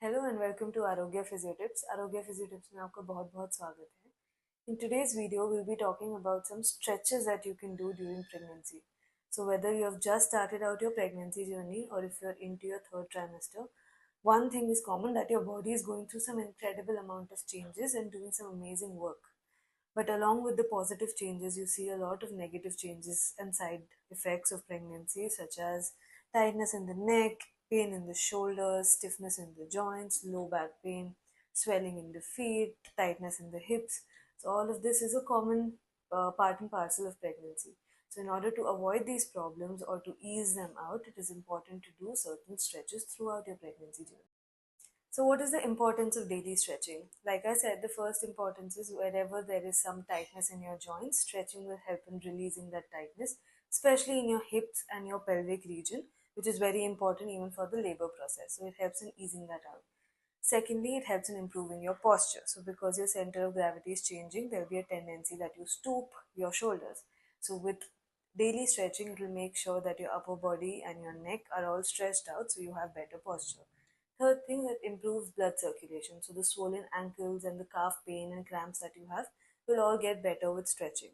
Hello and welcome to Arogya Physio Tips. Arogya Physio Tips में आपका बहुत बहुत स्वागत है. In today's video, we'll be talking about some stretches that you can do during pregnancy. So whether you have just started out your pregnancy journey or if you're into your third trimester, one thing is common that your body is going through some incredible amount of changes and doing some amazing work. But along with the positive changes, you see a lot of negative changes and side effects of pregnancy, such as tightness in the neck, pain in the shoulders, stiffness in the joints, low back pain, swelling in the feet, tightness in the hips. So, all of this is a common part and parcel of pregnancy. So, in order to avoid these problems or to ease them out, it is important to do certain stretches throughout your pregnancy journey. So, what is the importance of daily stretching? Like I said, the first importance is wherever there is some tightness in your joints, stretching will help in releasing that tightness, especially in your hips and your pelvic region, which is very important even for the labor process. So, it helps in easing that out. Secondly, it helps in improving your posture. So, because your center of gravity is changing, there will be a tendency that you stoop your shoulders. So, with daily stretching, it will make sure that your upper body and your neck are all stretched out so you have better posture. Third thing, it improves blood circulation. So, the swollen ankles and the calf pain and cramps that you have will all get better with stretching.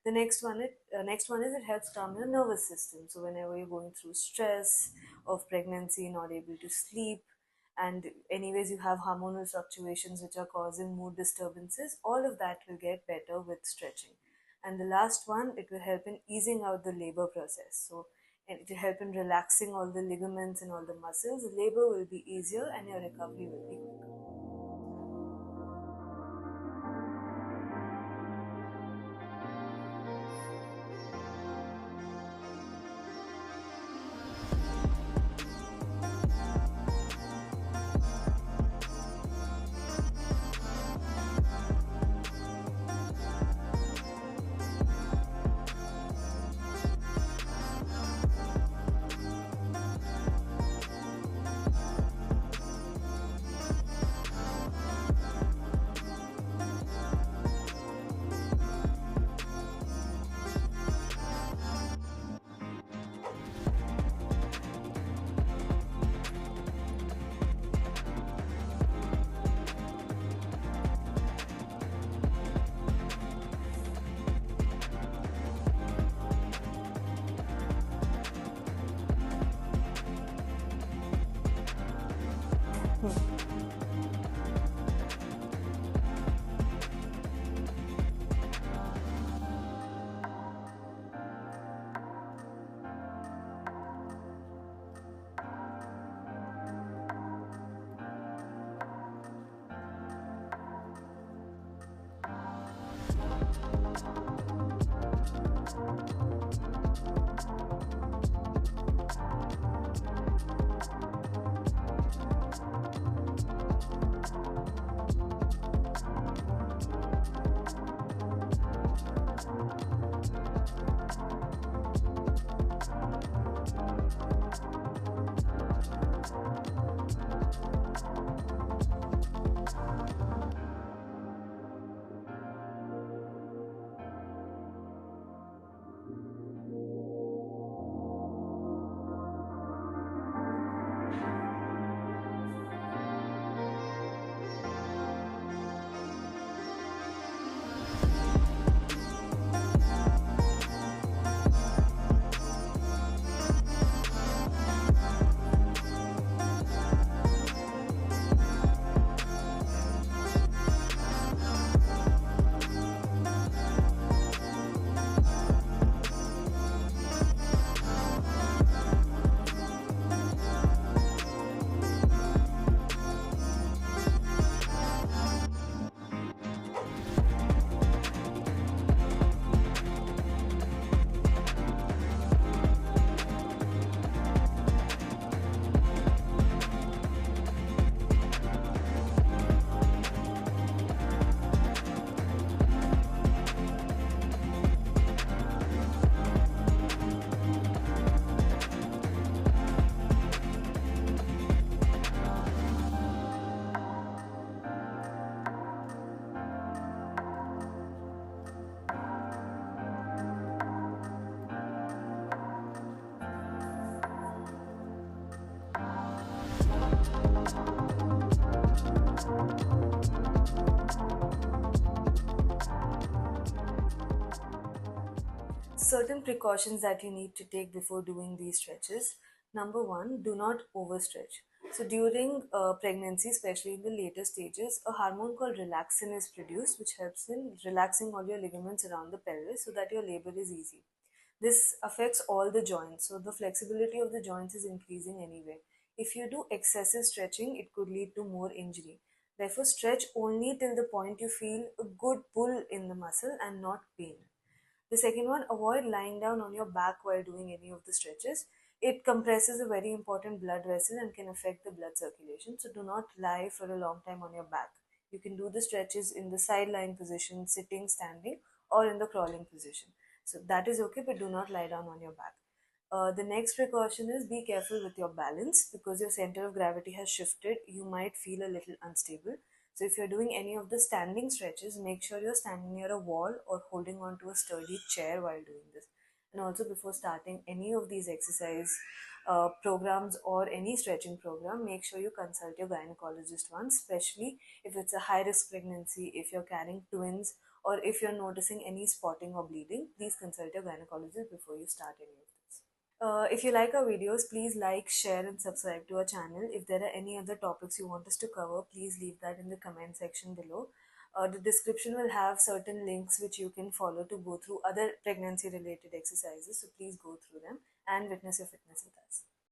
The next one is it helps calm your nervous system. So, whenever you're going through stress of pregnancy, not able to sleep, and anyways you have hormonal fluctuations which are causing mood disturbances, all of that will get better with stretching. And the last one, it will help in easing out the labor process. So and it will help in relaxing all the ligaments and all the muscles. The labor will be easier and your recovery will be quicker. certain precautions that you need to take before doing these stretches. Number one, do not overstretch. So during pregnancy, especially in the later stages, a hormone called relaxin is produced, which helps in relaxing all your ligaments around the pelvis so that your labor is easy. This affects all the joints, so the flexibility of the joints is increasing anyway. If you do excessive stretching, it could lead to more injury. Therefore, stretch only till the point you feel a good pull in the muscle and not pain. The second one, avoid lying down on your back while doing any of the stretches. It compresses a very important blood vessel and can affect the blood circulation. So do not lie for a long time on your back. You can do the stretches in the side lying position, sitting, standing, or in the crawling position. So that is okay, but do not lie down on your back. The next precaution is be careful with your balance because your center of gravity has shifted. You might feel a little unstable. So if you're doing any of the standing stretches, make sure you're standing near a wall or holding on to a sturdy chair while doing this. And also before starting any of these exercise programs or any stretching program, make sure you consult your gynecologist once, especially if it's a high risk pregnancy, if you're carrying twins, or if you're noticing any spotting or bleeding. Please consult your gynecologist before you start any of this. If you like our videos, please like, share, and subscribe to our channel. If there are any other topics you want us to cover, please leave that in the comment section below. The description will have certain links which you can follow to go through other pregnancy related exercises. So please go through them and witness your fitness with us.